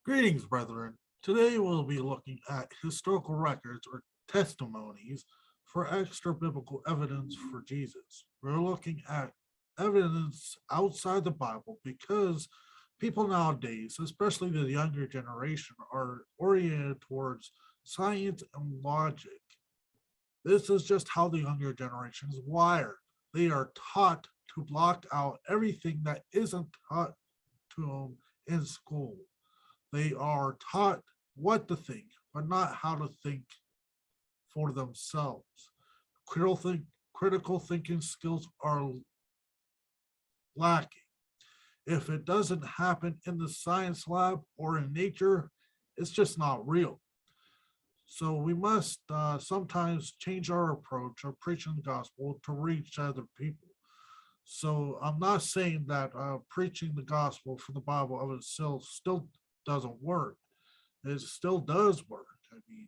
Greetings, brethren. Today we'll be looking at historical records or testimonies for extra biblical evidence for Jesus. We're looking at evidence outside the Bible because people nowadays, especially the younger generation, are oriented towards science and logic. This is just how the younger generation is wired. They are taught to block out everything that isn't taught to them in school. They are taught what to think, but not how to think for themselves. Critical thinking skills are lacking. If it doesn't happen in the science lab or in nature, it's just not real. So we must sometimes change our approach of preaching the gospel to reach other people. So I'm not saying that preaching the gospel from the Bible of itself still doesn't work. It still does work. I mean,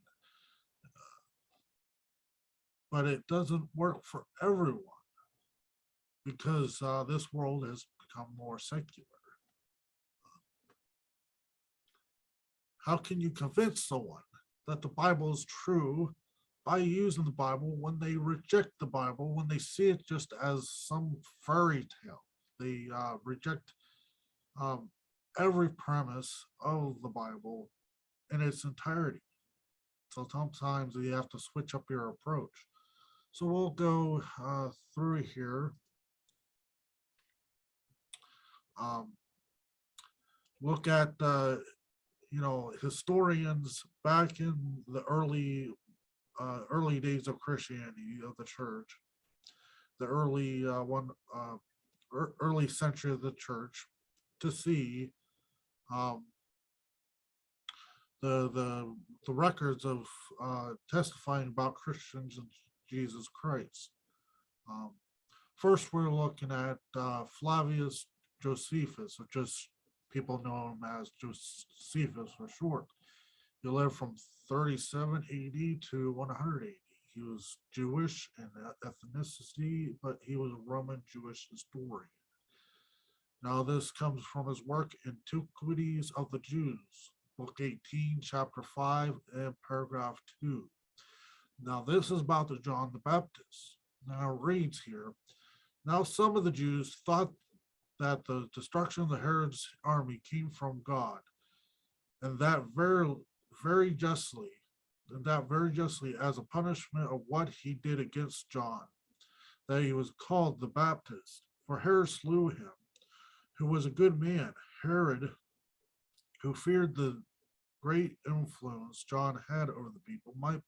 but it doesn't work for everyone because this world has become more secular. How can you convince someone that the Bible is true by using the Bible when they reject the Bible, when they see it just as some fairy tale? They reject every premise of the Bible in its entirety. So sometimes you have to switch up your approach. So we'll go through here. Look at historians back in the early days of Christianity of the church, the early century of the church, to see the records of testifying about Christians and Jesus Christ. First, we're looking at Flavius Josephus, or just people know him as Josephus for short. He lived from 37 AD to 100 AD. He was Jewish in ethnicity, but he was a Roman Jewish historian. Now, this comes from his work Antiquities of the Jews, Book 18, Chapter 5, and Paragraph 2. Now, this is about the John the Baptist. Now, it reads here, now some of the Jews thought that the destruction of the Herod's army came from God, and that very justly as a punishment of what he did against John, that he was called the Baptist, for Herod slew him, who was a good man. Herod, who feared the great influence John had over the people, might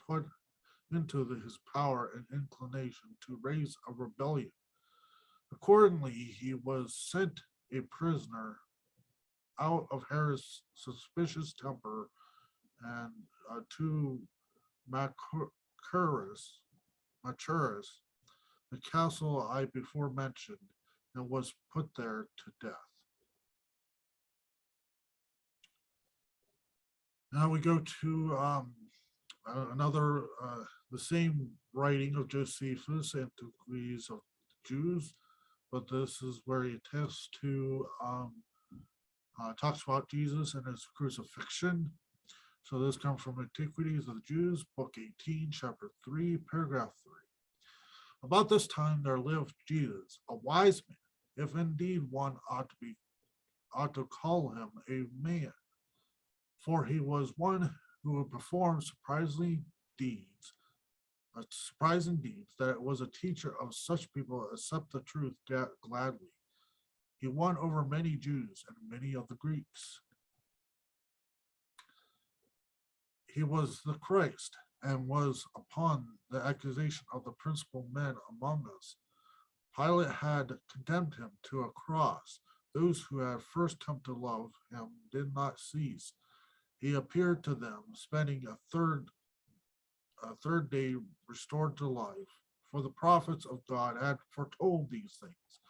put into his power and inclination to raise a rebellion. Accordingly, he was sent a prisoner out of Herod's suspicious temper and to Macherus, the castle I before mentioned, and was put there to death. Now we go to another, the same writing of Josephus, Antiquities of Jews, but this is where he attests to, talks about Jesus and his crucifixion. So this comes from Antiquities of the Jews, Book 18, Chapter 3, Paragraph 3. About this time there lived Jesus, a wise man, if indeed one ought to call him a man, for he was one who would perform surprising deeds, that it was a teacher of such people accept the truth gladly. He won over many Jews and many of the Greeks. He was the Christ, and was upon the accusation of the principal men among us. Pilate had condemned him to a cross. Those who had first come to love him did not cease. He appeared to them, spending a third day restored to life. For the prophets of God had foretold these things,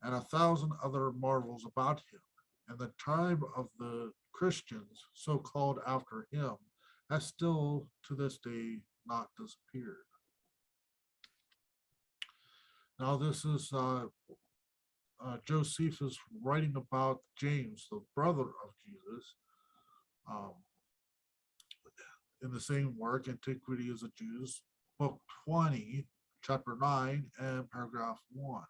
and 1,000 other marvels about him. And the tribe of the Christians, so called after him, has still to this day not disappeared. Now this is Josephus writing about James, the brother of Jesus, Um, in the same work, Antiquity of the Jews, Book 20, Chapter 9, and Paragraph 1.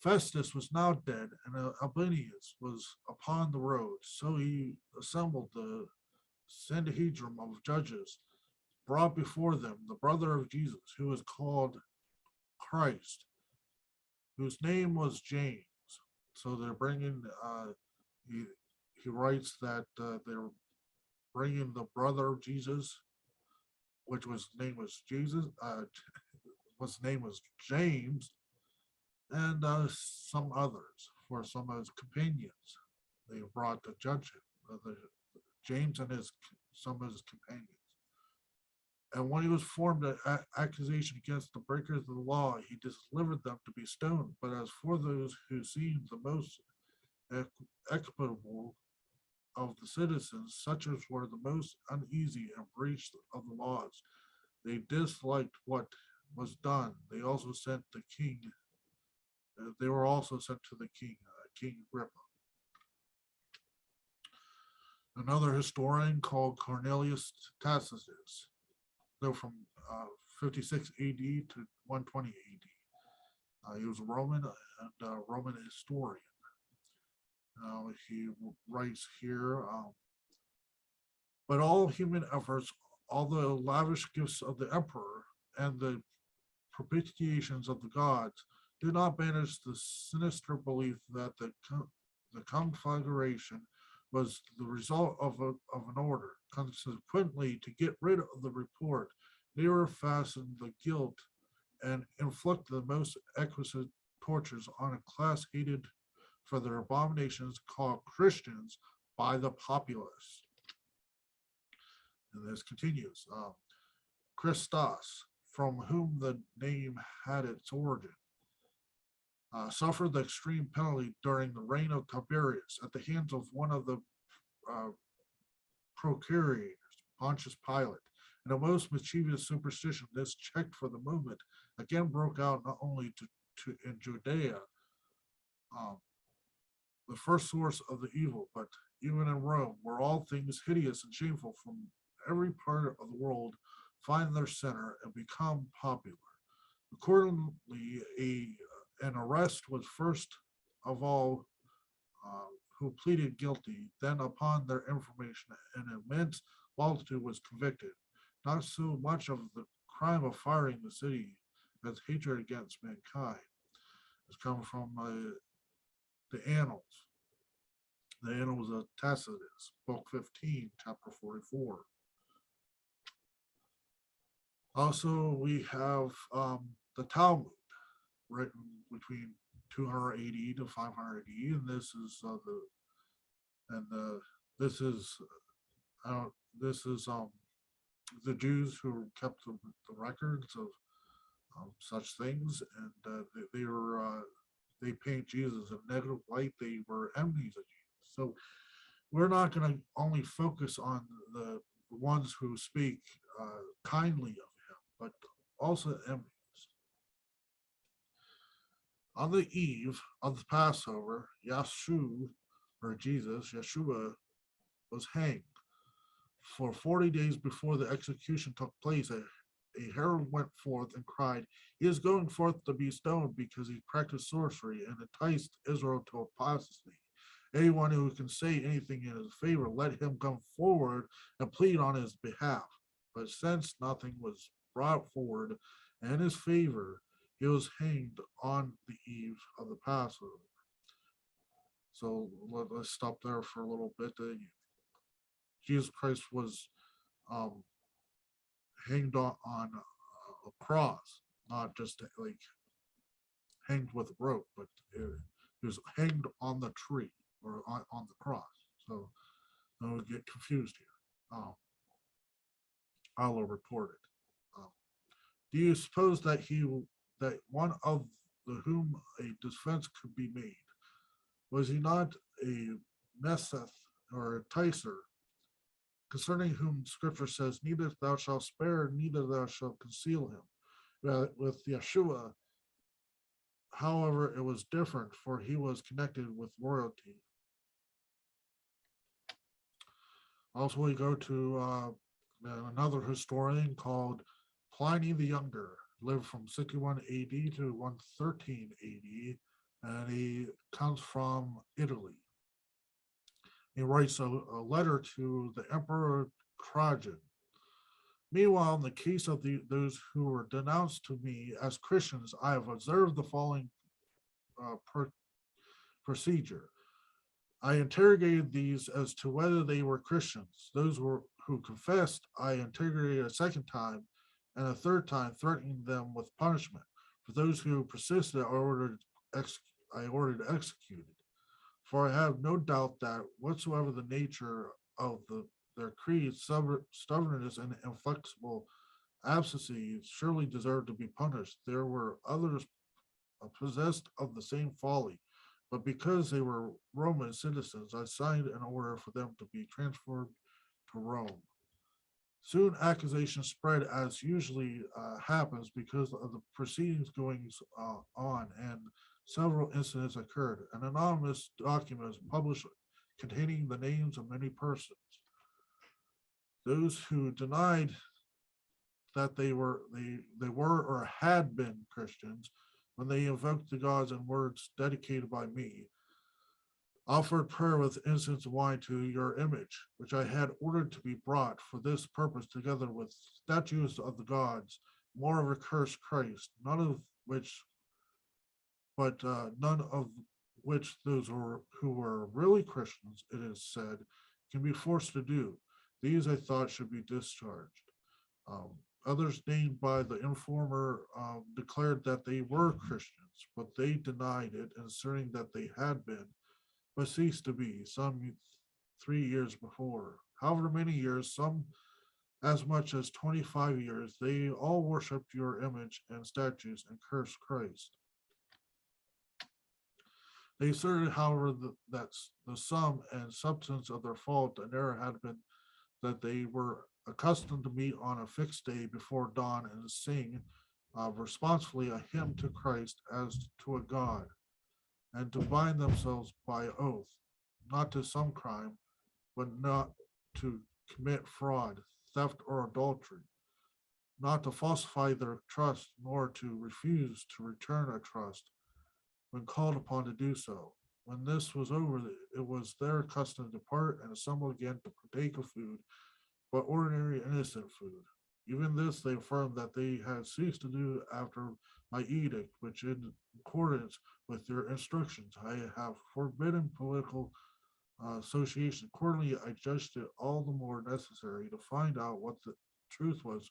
Festus was now dead, and Albinus was upon the road. So he assembled the Sanhedrim of judges, brought before them the brother of Jesus, who was called Christ, whose name was James. So they're bringing, he writes that they're bringing the brother of Jesus, which was name was Jesus, his name was James, and some others for some of his companions. They brought to judge him, James and some of his companions. And when he was formed an accusation against the breakers of the law, he delivered them to be stoned. But as for those who seemed the most equitable of the citizens, such as were the most uneasy and breached of the laws, they disliked what was done. They also sent the king. They were also sent to the king, King Agrippa. Another historian called Cornelius Testasis, though from 56 AD to 120 AD. He was a Roman and Roman historian. He writes here, but all human efforts, all the lavish gifts of the emperor, and the propitiations of the gods do not banish the sinister belief that the conflagration was the result of an order. Consequently, to get rid of the report, they were fastened the guilt and inflict the most exquisite tortures on a class hated for their abominations called Christians by the populace. And this continues. Christos, from whom the name had its origin, suffered the extreme penalty during the reign of Tiberius at the hands of one of the procurators, Pontius Pilate. In a most mischievous superstition, this checked for the moment again broke out not only in Judea, the first source of the evil, but even in Rome, where all things hideous and shameful from every part of the world find their center and become popular. Accordingly, an arrest was first of all who pleaded guilty. Then, upon their information, an immense multitude was convicted, not so much of the crime of firing the city as hatred against mankind. It's come from the Annals. The Annals of Tacitus, Book 15, Chapter 44. Also, we have the Talmud, written between 280 to 500 AD, and this is the Jews who kept the records of such things, and they paint Jesus in a negative light. They were enemies of Jesus. So we're not going to only focus on the ones who speak kindly of him, but also enemies. On the eve of the Passover, Yeshua was hanged. For 40 days before the execution took place, a herald went forth and cried, "He is going forth to be stoned because he practiced sorcery and enticed Israel to apostasy. Anyone who can say anything in his favor, let him come forward and plead on his behalf." But since nothing was brought forward in his favor, he was hanged on the eve of the Passover. So let's stop there for a little bit. Jesus Christ was hanged on a cross, not just like hanged with a rope, but he was hanged on the tree or on the cross. So don't get confused here. I'll report it. Do you suppose that that one of whom a defense could be made, was he not a Messeth or a Ticer, concerning whom Scripture says, "Neither thou shalt spare, neither thou shalt conceal him"? With Yeshua, however, it was different, for he was connected with royalty. Also, we go to another historian called Pliny the Younger, lived from 61 AD to 113 AD, and he comes from Italy. He writes a letter to the Emperor Trajan. Meanwhile, in the case of those who were denounced to me as Christians, I have observed the following per, procedure. I interrogated these as to whether they were Christians. Who confessed, I interrogated a second time, and a third time, threatening them with punishment. For those who persisted, I ordered executed. For I have no doubt that whatsoever the nature of their creed, stubbornness, and inflexible abscesses surely deserved to be punished. There were others possessed of the same folly, but because they were Roman citizens, I signed an order for them to be transferred to Rome. Soon accusations spread, as usually happens because of the proceedings going on, and several incidents occurred. An anonymous document was published containing the names of many persons. Those who denied that they were or had been Christians when they invoked the gods and words dedicated by me, offered prayer with incense and wine to your image, which I had ordered to be brought for this purpose, together with statues of the gods, more of a cursed Christ, none of which those who were really Christians, it is said, can be forced to do. These I thought should be discharged. Um, Others named by the informer declared that they were Christians, but they denied it, asserting that they had been, but ceased to be, some 3 years before. However many years, some as much as 25 years, they all worshipped your image and statues and cursed Christ. They asserted, however, that the sum and substance of their fault and error had been that they were accustomed to meet on a fixed day before dawn and sing responsively a hymn to Christ as to a God, and to bind themselves by oath, not to some crime, but not to commit fraud, theft, or adultery, not to falsify their trust, nor to refuse to return a trust when called upon to do so. When this was over, it was their custom to depart and assemble again to partake of food, but ordinary innocent food. Even this they affirmed that they had ceased to do after my edict, which in accordance with your instructions I have forbidden political association. Accordingly, I judged it all the more necessary to find out what the truth was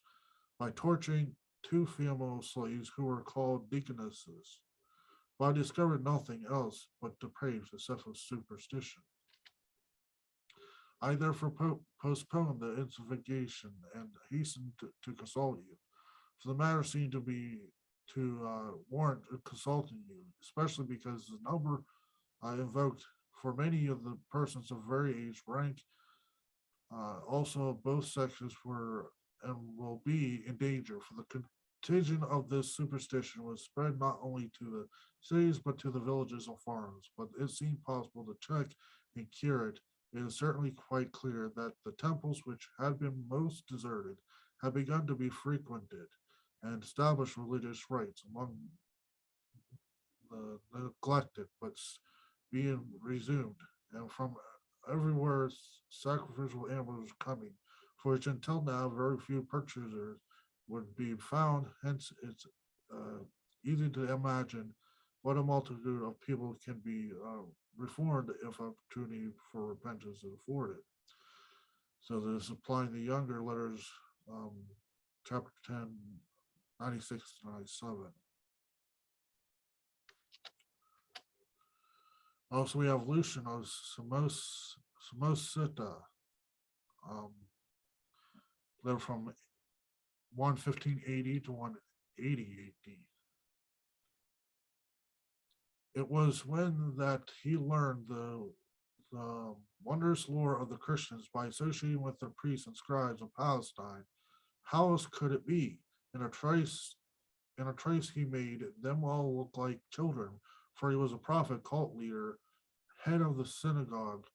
by torturing two female slaves who were called deaconesses. But I discovered nothing else but depraved excessive superstition. I therefore postponed the investigation and hastened to consult you, for the matter seemed to warrant consulting you, especially because the number I invoked for many of the persons of very age, rank, also of both sexes, were and will be in danger. For the contagion of this superstition was spread not only to the cities but to the villages and farms. But it seemed possible to check and cure it. It is certainly quite clear that the temples which had been most deserted had begun to be frequented, and established religious rites among the neglected, but being resumed, and from everywhere sacrificial animals coming, for which until now very few purchasers would be found. Hence, it's uh, easy to imagine what a multitude of people can be reformed if opportunity for repentance is afforded. So this is applying the younger letters, um, chapter 10, 96 to 97. Also, we have Lucian of Samosata, um, lived from 115 AD to 180 AD. It was when that he learned the wondrous lore of the Christians by associating with their priests and scribes of Palestine. How else could it be? In a trace he made them all look like children, for he was a prophet, cult leader, head of the synagogue,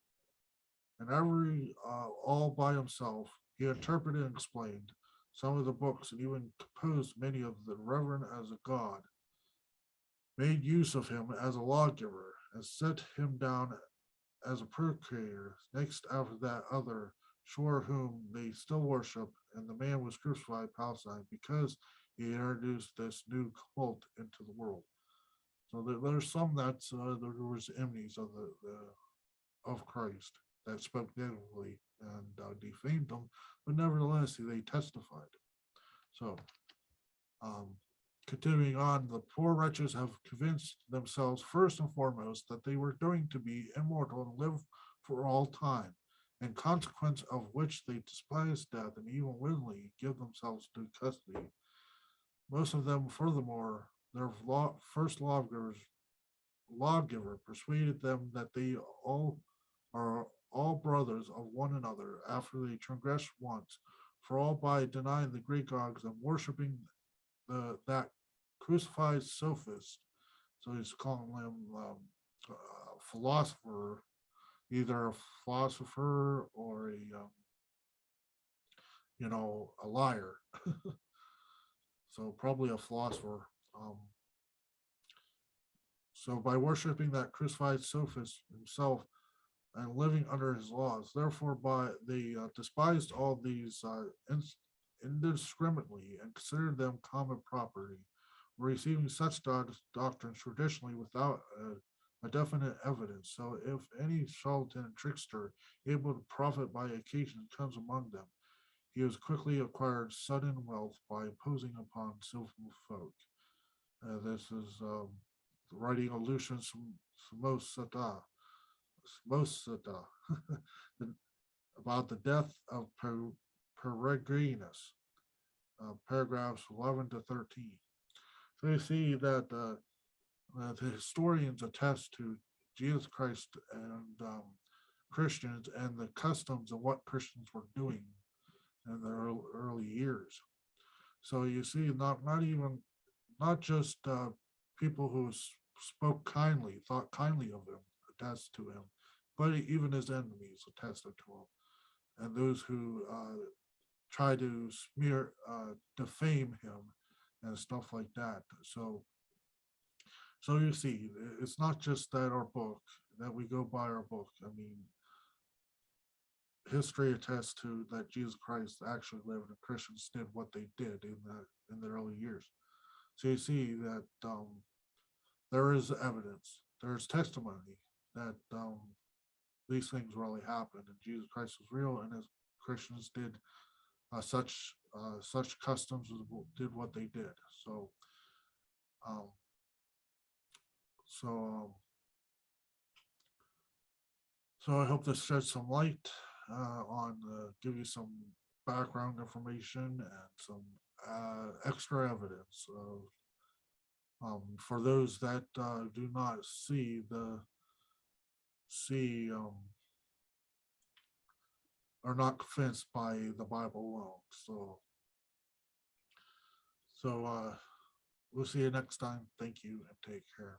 and all by himself. He interpreted and explained some of the books, and even composed many of the reverend as a god, made use of him as a lawgiver, and set him down as a procurator. Next after that other, Shore, whom they still worship, and the man was crucified in Palestine because he introduced this new cult into the world. So there's some that there was enemies of Christ that spoke negatively and defamed him, but nevertheless they testified. So, um, continuing on, the poor wretches have convinced themselves first and foremost that they were going to be immortal and live for all time, in consequence of which they despise death and even willingly give themselves to custody. Most of them, furthermore, their first lawgiver persuaded them that they all are all brothers of one another after they transgress once, for all by denying the great gods and worshiping that crucified sophist. So he's calling him philosopher, either a philosopher or a liar. So probably a philosopher. So by worshiping that crucified sophist himself and living under his laws, therefore by they despised all these indiscriminately and considered them common property, receiving such doctrines traditionally without a definite evidence. So if any charlatan and trickster able to profit by occasion comes among them, he has quickly acquired sudden wealth by imposing upon civil folk. This is writing allusions from Samosata, about the death of Peregrinus, paragraphs 11 to 13. So you see that the historians attest to Jesus Christ and Christians and the customs of what Christians were doing in the early years. So you see, not just people who spoke kindly, thought kindly of him, attest to him, but even his enemies attested to him, and those who try to defame him, and stuff like that. So you see, it's not just that we go by our book. I mean, history attests to that Jesus Christ actually lived and Christians did what they did in the early years. So you see that there is evidence, there's testimony that these things really happened, and Jesus Christ was real, and as Christians did such customs did what they did. Um, so um, so I hope this sheds some light on give you some background information and some extra evidence for those that do not see are not convinced by the Bible alone. So we'll see you next time. Thank you and take care.